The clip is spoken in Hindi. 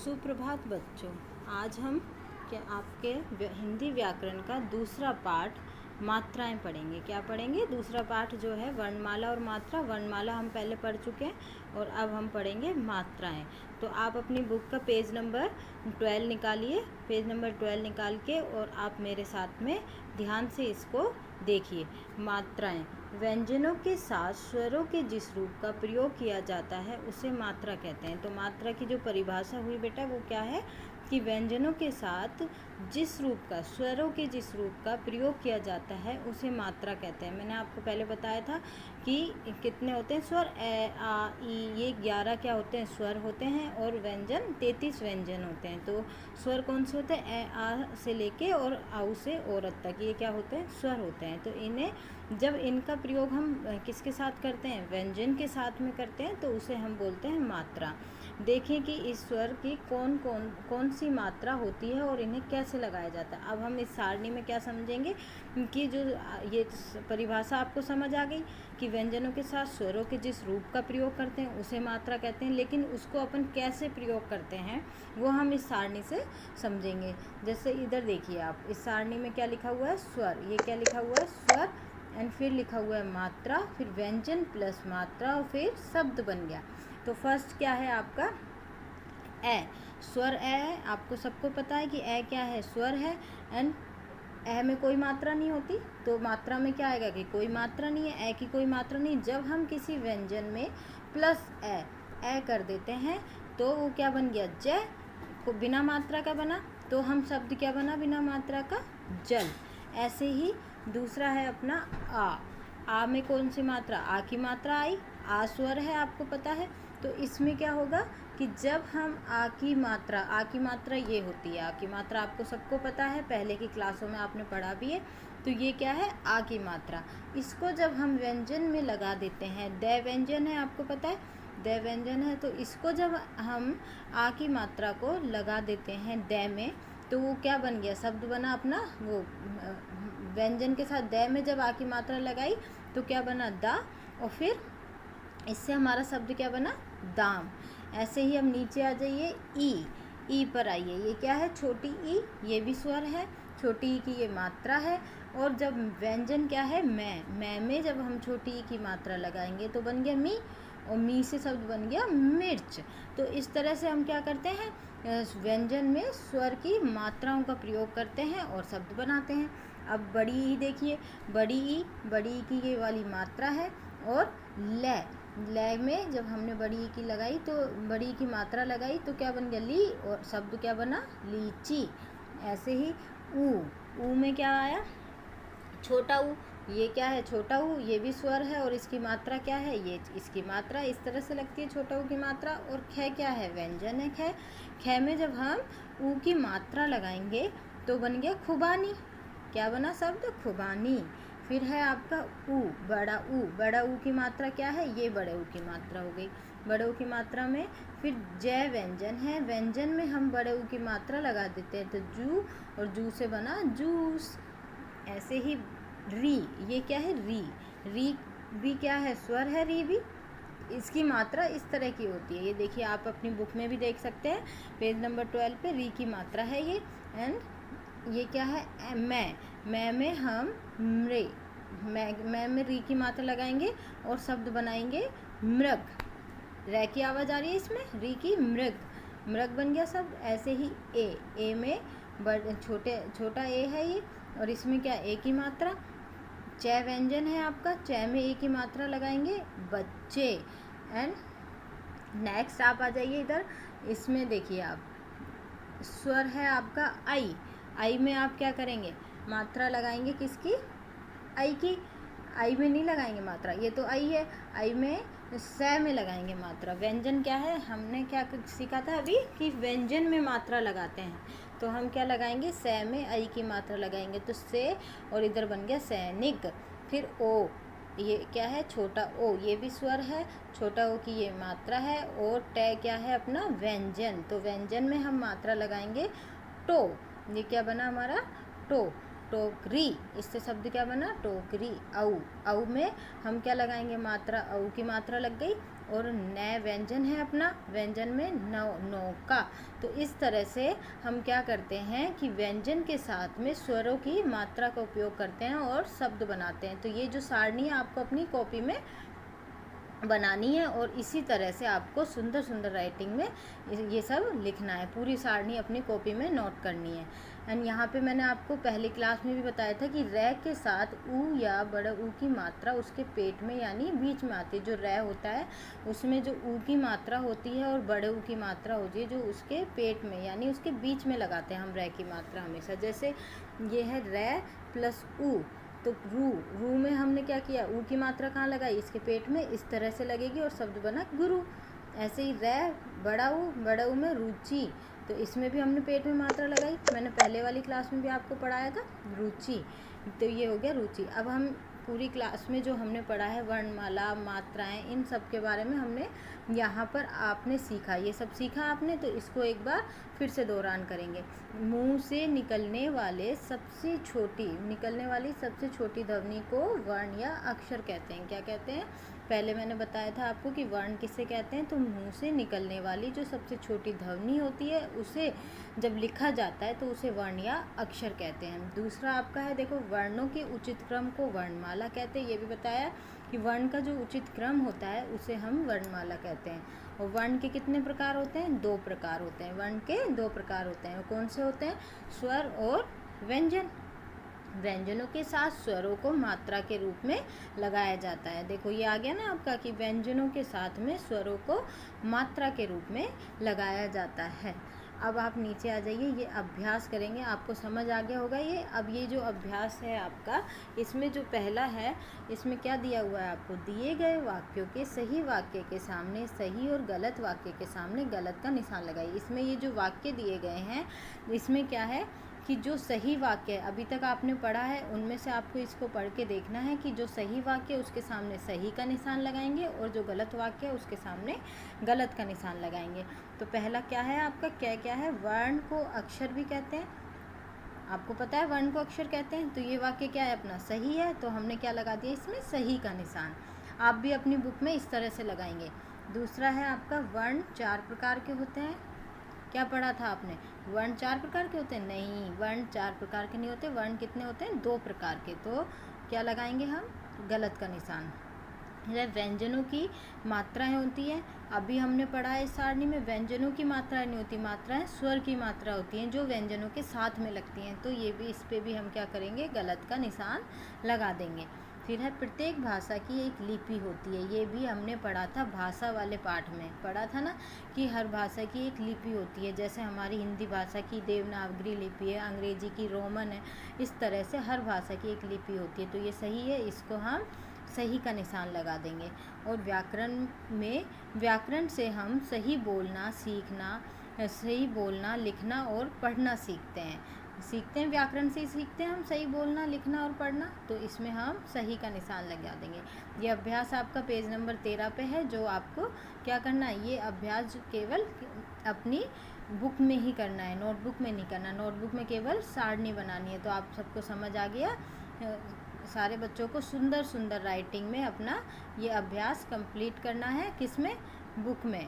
सुप्रभात बच्चों। आज हम आपके हिंदी व्याकरण का दूसरा पाठ मात्राएं पढ़ेंगे। क्या पढ़ेंगे? दूसरा पाठ जो है वर्णमाला और मात्रा। वर्णमाला हम पहले पढ़ चुके हैं और अब हम पढ़ेंगे मात्राएं। तो आप अपनी बुक का पेज नंबर 12 निकालिए। पेज नंबर 12 निकाल के और आप मेरे साथ में ध्यान से इसको देखिए। मात्राएं, व्यंजनों के साथ स्वरों के जिस रूप का प्रयोग किया जाता है उसे मात्रा कहते हैं। तो मात्रा की जो परिभाषा हुई बेटा वो क्या है कि व्यंजनों के साथ जिस रूप का, स्वरों के जिस रूप का प्रयोग किया जाता है उसे मात्रा कहते हैं। मैंने आपको पहले बताया था कि कितने होते हैं स्वर, ए आ ई, ये 11 क्या होते हैं? स्वर होते हैं और व्यंजन 33 व्यंजन होते हैं। तो स्वर कौन से होते हैं? ए आ से लेके और आउ से औरत तक, ये क्या होते हैं? स्वर होते हैं। तो इन्हें जब इनका प्रयोग हम किसके साथ करते हैं? व्यंजन के साथ में करते हैं, तो उसे हम बोलते हैं मात्रा। देखें कि इस स्वर की कौन सी मात्रा होती है और इन्हें कैसे लगाया जाता है। अब हम इस सारणी में क्या समझेंगे कि जो ये परिभाषा आपको समझ आ गई कि व्यंजनों के साथ स्वरों के जिस रूप का प्रयोग करते हैं उसे मात्रा कहते हैं, लेकिन उसको अपन कैसे प्रयोग करते हैं वो हम इस सारणी से समझेंगे। जैसे इधर देखिए आप, इस सारणी में क्या लिखा हुआ है? स्वर। ये क्या लिखा हुआ है? स्वर। एंड फिर लिखा हुआ है मात्रा, फिर व्यंजन प्लस मात्रा और फिर शब्द बन गया। तो फर्स्ट क्या है आपका? ए। स्वर ए है, आपको सबको पता है कि ए क्या है? स्वर है। एंड ए में कोई मात्रा नहीं होती, तो मात्रा में क्या आएगा कि कोई मात्रा नहीं है, ए की कोई मात्रा नहीं। जब हम किसी व्यंजन में प्लस ए कर देते हैं तो वो क्या बन गया? जय। को बिना मात्रा का बना, तो हम शब्द क्या बना बिना मात्रा का? जल। ऐसे ही दूसरा है अपना आ में कौन सी मात्रा? आ की मात्रा आई। आ स्वर है, आपको पता है। तो इसमें क्या होगा कि जब हम आ की मात्रा ये होती है। आ की मात्रा आपको सबको पता है, पहले की क्लासों में आपने पढ़ा भी है। तो ये क्या है? आ की मात्रा। इसको जब हम व्यंजन में लगा देते हैं, द व्यंजन है, आपको पता है द व्यंजन है, तो इसको जब हम आ की मात्रा को लगा देते हैं द में, तो वो क्या बन गया? शब्द बना अपना। वो व्यंजन के साथ द में जब आ की मात्रा लगाई तो क्या बना? दा। और फिर इससे हमारा शब्द क्या बना? दाम। ऐसे ही हम नीचे आ जाइए, ई पर आइए। ये क्या है? छोटी ई। ये भी स्वर है। छोटी ई की ये मात्रा है। और जब व्यंजन क्या है? मैं में जब हम छोटी ई की मात्रा लगाएंगे तो बन गया मी, और मी से शब्द बन गया मिर्च। तो इस तरह से हम क्या करते हैं? व्यंजन में स्वर की मात्राओं का प्रयोग करते हैं और शब्द बनाते हैं। अब बड़ी ई देखिए, बड़ी ई की ये वाली मात्रा है। और ले में जब हमने बड़ी ई की लगाई तो बड़ी ई की मात्रा लगाई तो क्या बन गया? ली, और शब्द क्या बना? लीची। ऐसे ही ऊ में क्या आया? छोटा ऊ। ये क्या है? छोटा ऊ। ये भी स्वर है और इसकी मात्रा क्या है? ये इसकी मात्रा इस तरह से लगती है, छोटा ऊ की मात्रा। और ख क्या है? व्यंजन है ख। ख में जब हम ऊ की मात्रा लगाएंगे तो बन गया खुबानी। क्या बना शब्द? खुबानी। फिर है आपका ऊ, बड़ा ऊ की मात्रा क्या है? ये बड़े ऊ की मात्रा हो गई। बड़े ऊ की मात्रा में फिर जय व्यंजन है। व्यंजन में हम बड़े ऊ की मात्रा लगा देते हैं तो जू, और जू से बना जूस। ऐसे ही री। ये क्या है? री भी क्या है? स्वर है री भी। इसकी मात्रा इस तरह की होती है। ये देखिए आप अपनी बुक में भी देख सकते हैं, पेज नंबर 12 पे री की मात्रा है ये। एंड ये क्या है? मैं में हम मृ, मैं में री की मात्रा लगाएंगे और शब्द बनाएंगे मृग। रै की आवाज़ आ रही है इसमें, री की, मृग बन गया शब्द। ऐसे ही ए में छोटा ए है ये, और इसमें क्या? ए की मात्रा। च व्यंजन है आपका, च में ए की मात्रा लगाएंगे, बच्चे। एंड नेक्स्ट आप आ जाइए इधर, इसमें देखिए आप, स्वर है आपका आई में आप क्या करेंगे? मात्रा लगाएंगे किसकी? आई की। आई में नहीं लगाएंगे मात्रा, ये तो आई है। आई में स में लगाएंगे मात्रा। व्यंजन क्या है? हमने क्या सीखा था अभी कि व्यंजन में मात्रा लगाते हैं, तो हम क्या लगाएंगे? स में आई की मात्रा लगाएंगे तो से, और इधर बन गया सैनिक। फिर ओ, ये क्या है? छोटा ओ। ये भी स्वर है, छोटा ओ की ये मात्रा है। और ट क्या है? अपना व्यंजन। तो व्यंजन में हम मात्रा लगाएंगे टो। ये क्या बना हमारा? टो। टोकरी। इससे शब्द क्या बना? टोकरी। औ में हम क्या लगाएंगे? मात्रा। औ की मात्रा लग गई और नए व्यंजन है अपना, व्यंजन में नौ का। तो इस तरह से हम क्या करते हैं कि व्यंजन के साथ में स्वरों की मात्रा का उपयोग करते हैं और शब्द बनाते हैं। तो ये जो सारणी है आपको अपनी कॉपी में बनानी है और इसी तरह से आपको सुंदर सुंदर राइटिंग में ये सब लिखना है। पूरी सारणी अपनी कॉपी में नोट करनी है। एंड यहाँ पे मैंने आपको पहली क्लास में भी बताया था कि रै के साथ ऊ या बड़ा ऊ की मात्रा उसके पेट में यानी बीच में आती है। जो रै होता है उसमें जो ऊ की मात्रा होती है और बड़े ऊ की मात्रा होती है जो उसके पेट में यानी उसके बीच में लगाते हैं हम रै की मात्रा हमेशा। जैसे ये है रै प्लस ऊ, तो रू में हमने क्या किया, ऊ की मात्रा कहाँ लगाई, इसके पेट में, इस तरह से लगेगी और शब्द बना गुरु। ऐसे ही रै बड़ा ऊ में रुचि, तो इसमें भी हमने पेट में मात्रा लगाई। मैंने पहले वाली क्लास में भी आपको पढ़ाया था रुचि, तो ये हो गया रुचि। अब हम पूरी क्लास में जो हमने पढ़ा है वर्णमाला, मात्राएं, इन सब के बारे में हमने यहाँ पर आपने सीखा, ये सब सीखा आपने, तो इसको एक बार फिर से दोहरान करेंगे। मुंह से निकलने वाली सबसे छोटी ध्वनि को वर्ण या अक्षर कहते हैं। क्या कहते हैं, पहले मैंने बताया था आपको कि वर्ण किसे कहते हैं, तो मुंह से निकलने वाली जो सबसे छोटी ध्वनि होती है उसे जब लिखा जाता है तो उसे वर्ण या अक्षर कहते हैं। दूसरा आपका है, देखो, वर्णों के उचित क्रम को वर्णमाला कहते हैं। ये भी बताया कि वर्ण का जो उचित क्रम होता है उसे हम वर्णमाला कहते हैं। और वर्ण के कितने प्रकार होते हैं, 2 प्रकार होते हैं। वर्ण के 2 प्रकार होते हैं। कौन से होते हैं, स्वर और व्यंजन। व्यंजनों के साथ स्वरों को मात्रा के रूप में लगाया जाता है। देखो ये आ गया ना आपका कि व्यंजनों के साथ में स्वरों को मात्रा के रूप में लगाया जाता है। अब आप नीचे आ जाइए, ये अभ्यास करेंगे, आपको समझ आ गया होगा ये। अब ये जो अभ्यास है आपका, इसमें जो पहला है, इसमें क्या दिया हुआ है आपको, दिए गए वाक्यों के सही वाक्य के सामने सही और गलत वाक्य के सामने गलत का निशान लगाइए। इसमें ये जो वाक्य दिए गए हैं, इसमें क्या है कि जो सही वाक्य अभी तक आपने पढ़ा है उनमें से आपको इसको पढ़ के देखना है कि जो सही वाक्य उसके सामने सही का निशान लगाएंगे और जो गलत वाक्य है उसके सामने गलत का निशान लगाएंगे। तो पहला क्या है आपका, क्या है, वर्ण को अक्षर भी कहते हैं। आपको पता है वर्ण को अक्षर कहते हैं। तो ये वाक्य क्या है अपना, सही है, तो हमने क्या लगा दिया इसमें, सही का निशान। आप भी अपनी बुक में इस तरह से लगाएंगे। दूसरा है आपका, वर्ण 4 प्रकार के होते हैं। क्या पढ़ा था आपने, वर्ण 4 प्रकार के होते हैं? नहीं, वर्ण 4 प्रकार के नहीं होते। वर्ण कितने होते हैं, 2 प्रकार के। तो क्या लगाएंगे हम, गलत का निशान। व्यंजनों की मात्राएं होती है। अभी हमने पढ़ा है इस सारणी में व्यंजनों की मात्राएं नहीं होती, मात्राएं स्वर की मात्रा होती हैं जो व्यंजनों के साथ में लगती हैं। तो ये भी, इस पे भी हम क्या करेंगे, गलत का निशान लगा देंगे। फिर है, प्रत्येक भाषा की एक लिपि होती है। ये भी हमने पढ़ा था भाषा वाले पाठ में, पढ़ा था ना कि हर भाषा की एक लिपि होती है। जैसे हमारी हिंदी भाषा की देवनागरी लिपि है, अंग्रेजी की रोमन है, इस तरह से हर भाषा की एक लिपि होती है। तो ये सही है, इसको हम सही का निशान लगा देंगे। और व्याकरण से हम सही बोलना सीखना, सही बोलना, लिखना और पढ़ना सीखते हैं। व्याकरण से ही सीखते हैं हम सही बोलना, लिखना और पढ़ना। तो इसमें हम सही का निशान लगा देंगे। ये अभ्यास आपका पेज नंबर 13 पे है, जो आपको क्या करना है, ये अभ्यास केवल अपनी बुक में ही करना है, नोटबुक में नहीं करना। नोटबुक में केवल सारणी बनानी है। तो आप सबको समझ आ गया। सारे बच्चों को सुंदर सुंदर राइटिंग में अपना ये अभ्यास कंप्लीट करना है, किस में, बुक में।